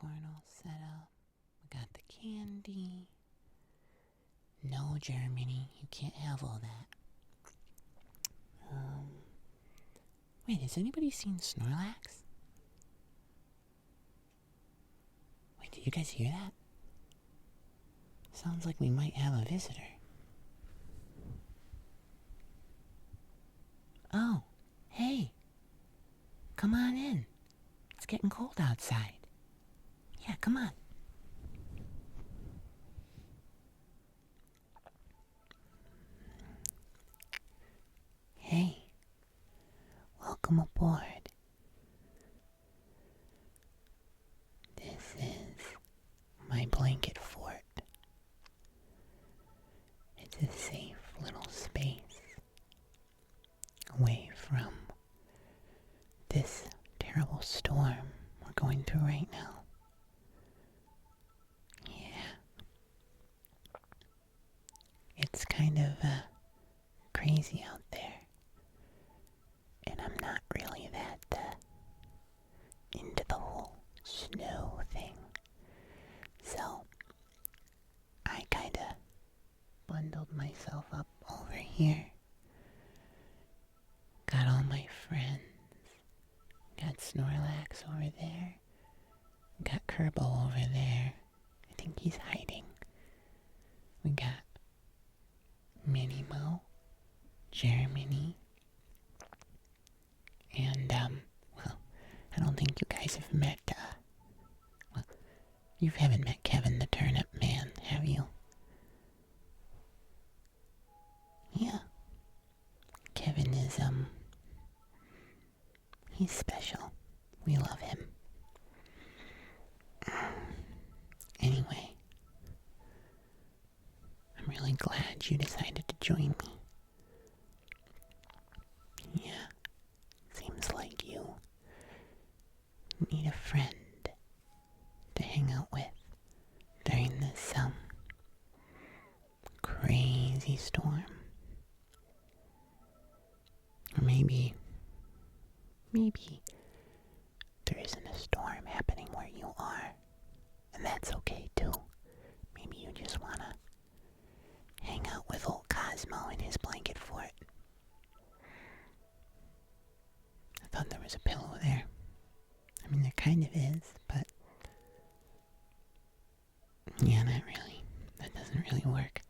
popcorn all set up. We got the candy. No, Germany, you can't have all that. Wait, has anybody seen Snorlax? Wait, did you guys hear that? Sounds like we might have a visitor. Oh, hey. Come on in. It's getting cold outside. Yeah, come on. Hey. Welcome aboard. This is my blanket fort. It's a safe little space away from this terrible storm we're going through right now. Yeah. It's kind of crazy out there. And I'm not really that into the whole snow thing. So I kinda bundled myself up over here. Got all my friends. Got Snorlax over there. Got Kerbal over there. I think he's hiding. We got Minimo, Germany, and, well, I don't think you guys have met, well, you haven't met Kevin the Turnip Man, have you? Yeah. Kevin is, he's special. We love him. Anyway, I'm really glad you decided to join me. Yeah, seems like you need a friend to hang out with during this, crazy storm. Or maybe there isn't a storm happening where you are, and that's okay too. Maybe you just wanna hang out with old Cosmo in his blanket fort. I thought there was a pillow there. I mean, there kind of is, but yeah, not really. That doesn't really work.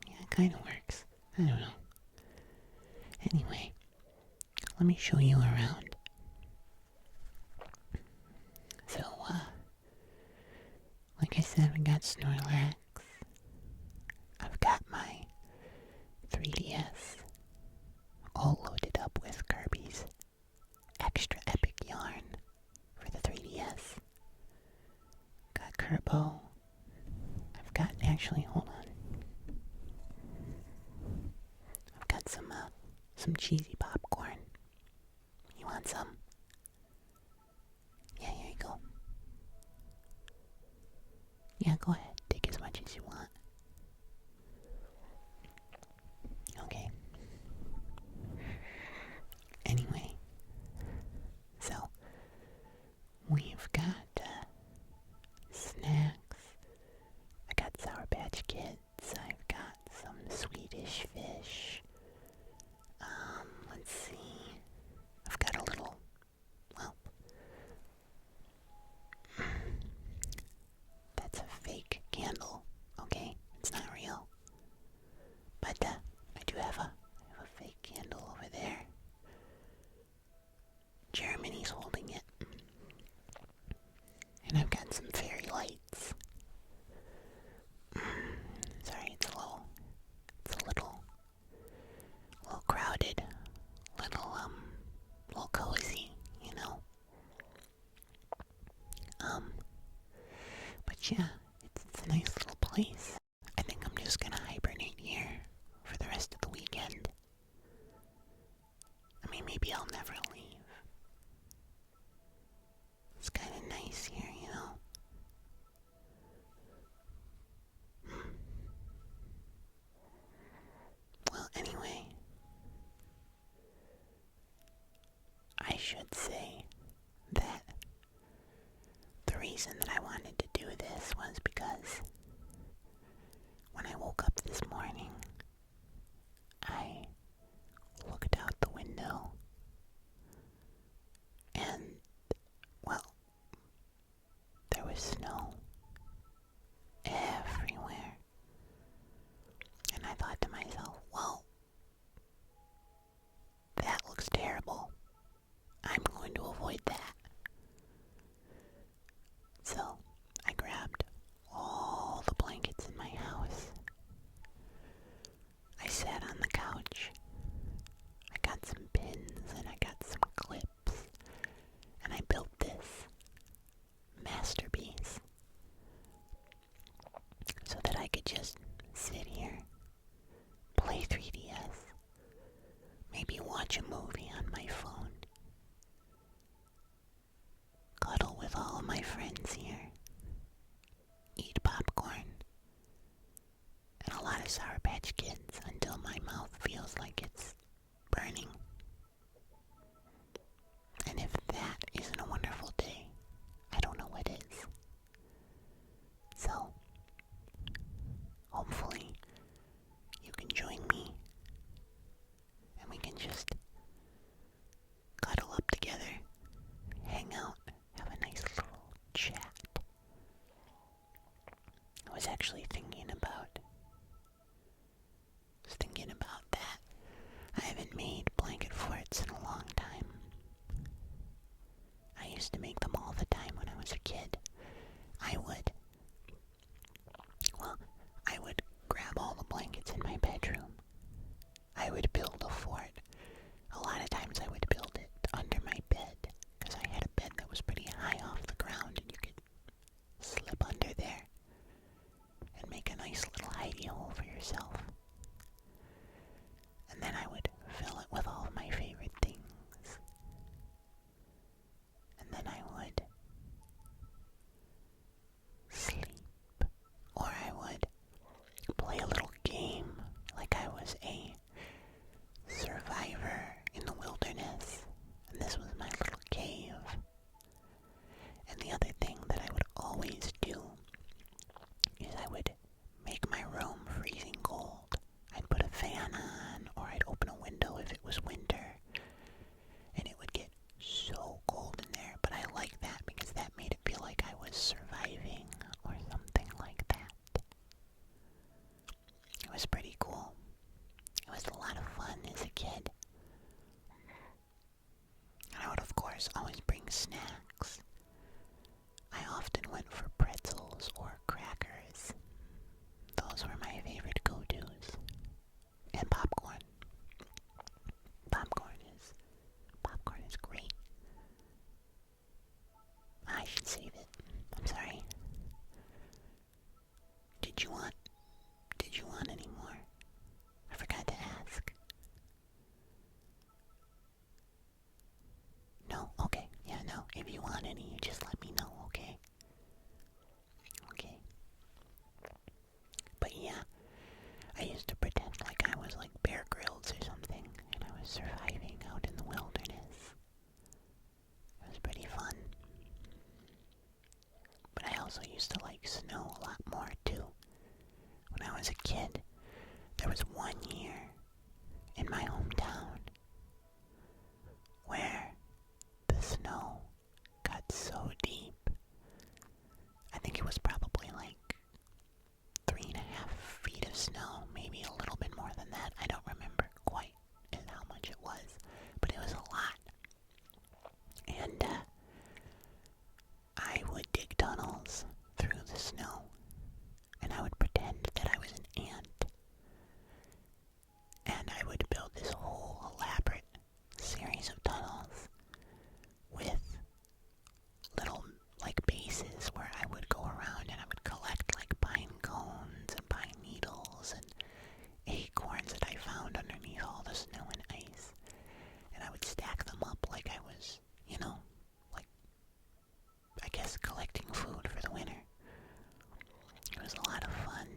Yeah, it kind of works. I don't know. Anyway, let me show you around. So, like I said, we got Snorlax. I've got my 3DS all loaded up with Kirby's extra epic yarn for the 3DS. Got Kerbo. I've got, actually, hold on. I've got some cheesy popcorn. You want some? Yeah, here you go. Yeah, go ahead. Take as much as you want. Okay. Anyway, so we've got snacks. I got Sour Patch Kids. I've got some Swedish fish. Let's see. I've got a little, well, that's a fake candle, okay? It's not real. But, I do have a fake candle over there. Germany's holding it. And I've got some fairy lights. Sorry, it's a little crowded. Little cozy, you know. But yeah, it's a nice little place. I think I'm just gonna hibernate here for the rest of the weekend. I mean, maybe I'll never leave. It's kind of nice here, you know. Well, anyway, I should say reason that I wanted to do this was because when I woke up this morning, I looked out the window and, well, there was snow everywhere. And I thought to myself, well, that looks terrible. I'm going to avoid that. So I grabbed all the blankets in my house. I sat on the couch. I got some pins and I got some clips. And I built this masterpiece so that I could just sit here, play 3DS, maybe watch a movie on my phone, cuddle with all of my friends here, eat popcorn, and a lot of Sour Patch Kids until my mouth feels like it's burning. And if that isn't a wonderful day, I don't know what is. So, hopefully, you can join me and we can just cuddle up together, hang out, have a nice little chat. I was actually thinking about that. I haven't made blanket forts in a long time. I used to make them all the time when I was a kid. I would grab all the blankets in my bedroom. I would build a fort. A lot of times I would build it under my bed, because I had a bed that was pretty high off the ground and you could slip under there and make a nice little hidey hole for yourself. And then I would fill it with all of my favorite things. And then I would sleep. Or I would play a little game like I was a survivor in the wilderness. And this was my little cave. And the other thing that I would always do is I would make my room freezing cold. I'd put a fan on, or I'd open a window if it was winter, and it would get so cold in there, but I liked that because that made it feel like I was surviving, or something like that. It was pretty cool. It was a lot of fun as a kid. And I would, of course, always bring snacks. I often went for pretzels or crackers. Those were my favorite go-tos. And popcorn. Popcorn is great. I should save it. I'm sorry. Did you want any more? I forgot to ask. No? Okay. Yeah, no. If you want any, you just let me know, okay? Okay. But yeah, I used to pretend like I was like Bear Grylls or something, and I was surviving out in the wilderness. It was pretty fun. But I also used to like snow a lot more too. When I was a kid, there was one year in my hometown where the snow got so deep. I think it was probably like 3.5 feet of snow, maybe a little bit more than that. I don't remember quite how much it was, but it was a lot. And I would dig tunnels through the snow, and I would pretend that I was an ant, and I would build this whole elaborate series of tunnels with little like bases where I would go around and I would collect like pine cones and pine needles and acorns that I found underneath all the snow and ice, and I would stack them up like I was, like, I guess collecting food for the winter. It was a lot of fun,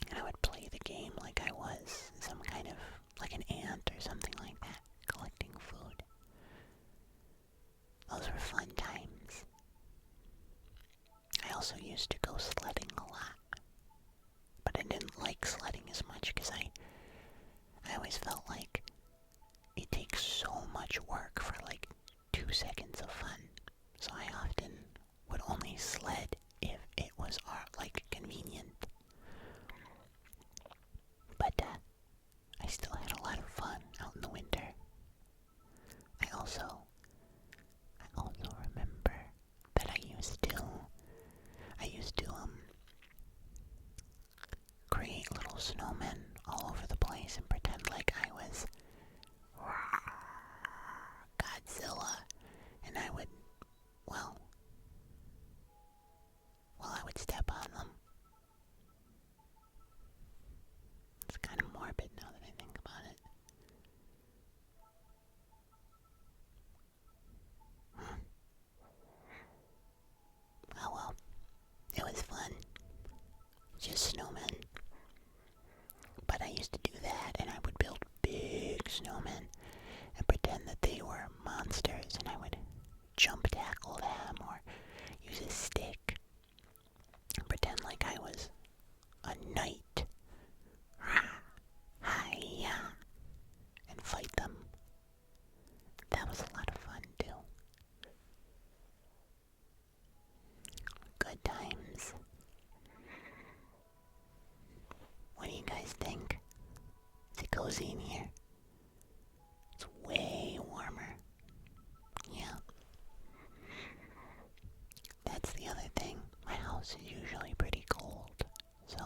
and I would play the game like I was some kind of, like an ant or something like that, collecting food. snowmen all over the place and pretend like I was Godzilla, and I would, well, I would step on them. It's kind of morbid now that I think about it. Oh well, it was fun. Just snowmen. But I used to do that, and I would build big snowmen and pretend that they were monsters, and I would jump tackle them or use a stick and pretend like I was a knight. Hi-ya! And fight them. That was a lot of fun, too. Good times. What do you guys think? Is it cozy in here? It's way warmer. Yeah. That's the other thing. My house is usually pretty cold, so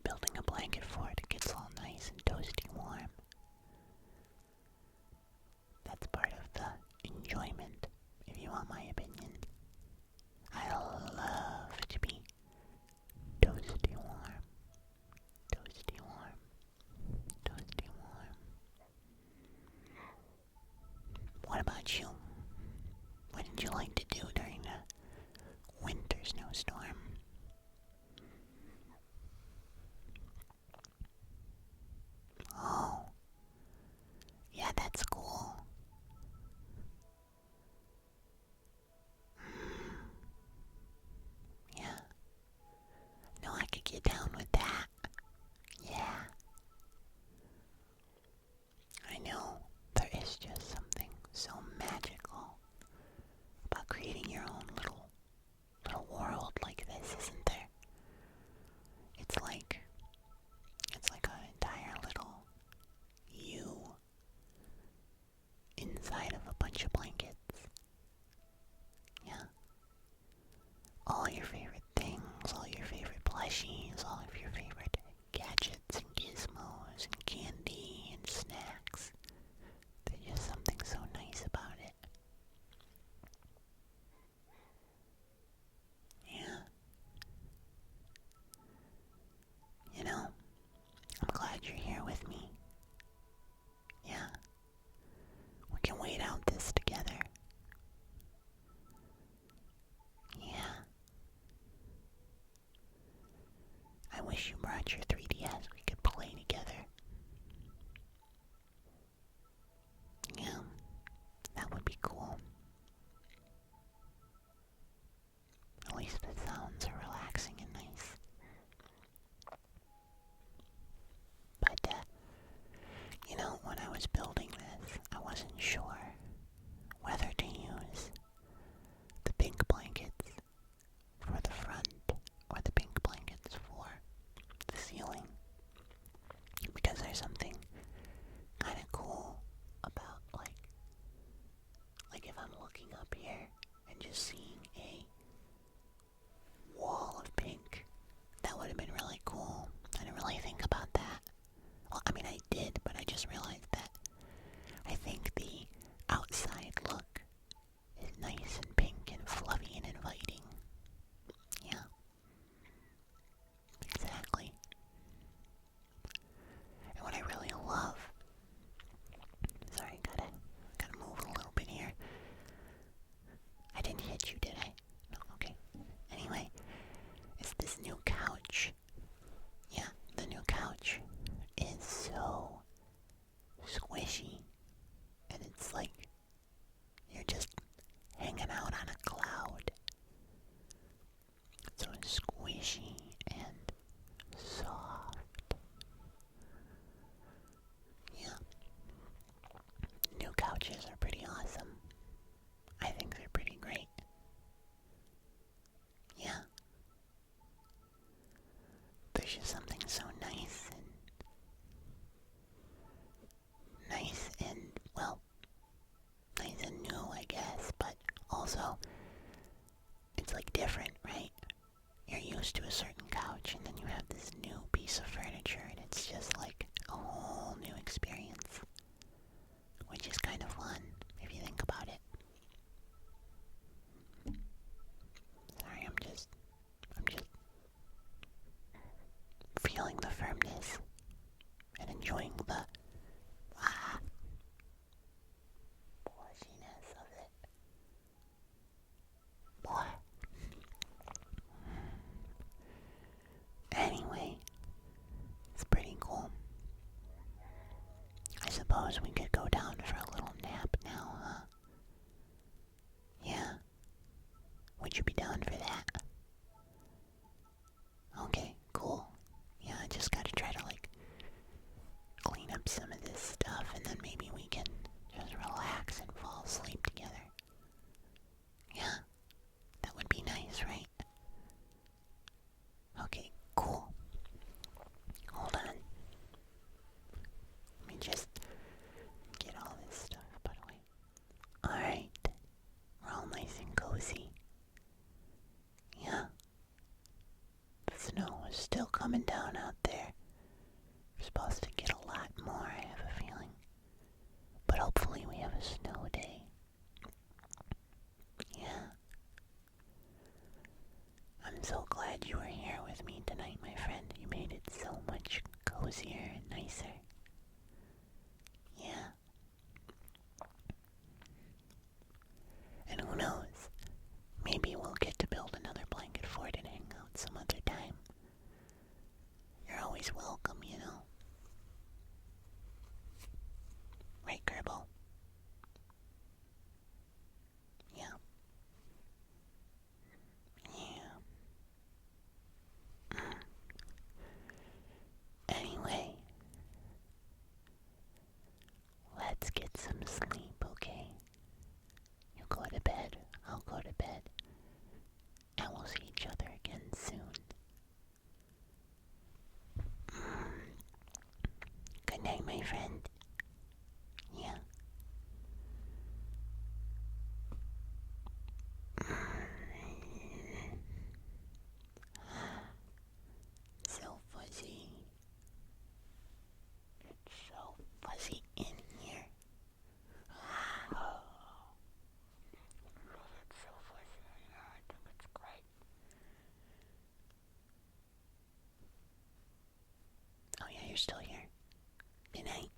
building a blanket for it, it gets all nice and toasty warm. That's part of the enjoyment, if you want my opinion. I love to be toasty warm. Toasty warm. Toasty warm. What about you? What did you like to do during the winter snowstorm? Oh, yeah, that's cool. Yeah. No, I could get down with that. Yeah. I know, there is just something so magical about creating your own little world like this, isn't there? It's like an entire little you inside of a bunch of blankets. Yeah. All your favorite things, all your favorite plushies, all of your favorite gadgets and gizmos and candy and snacks. There's just something so nice about it. Yeah. You know, I'm glad you're here with me. Yeah. We can wait out this together. Yeah. I wish you brought your 3DS. We could play together. Yeah. That would be cool. At least the sounds are relaxing and nice. But, you know, when I was building this, I wasn't sure whether to use the pink blankets for the front or the pink blankets for the ceiling. suppose we could go down for a little nap now, huh? Yeah? Would you be down for that? Okay, cool. Yeah, I just gotta try to, clean up some of this stuff, and then maybe we can just relax and fall asleep together. Yeah? That would be nice, right? Okay, cool. Hold on. Let me just get all this stuff put away. Alright. We're all nice and cozy. Yeah. The snow is still coming down out there. We're supposed to get a lot more, I have a feeling. But hopefully we have a snow day. Yeah. I'm so glad you were here with me tonight, my friend. You made it so much cozier and nicer. Yeah. And who knows? Maybe we'll get to build another blanket fort and hang out some other time. You're always welcome, you know. Right, Gerbil? Yeah. Yeah. Anyway, let's get some sleep, okay? You go to bed, I'll go to bed, and we'll see each other again soon. Good night, my friend. Yeah. So fuzzy. It's so fuzzy in here. Oh, it's so fuzzy in here. I think it's great. Oh yeah, you're still here. Good night.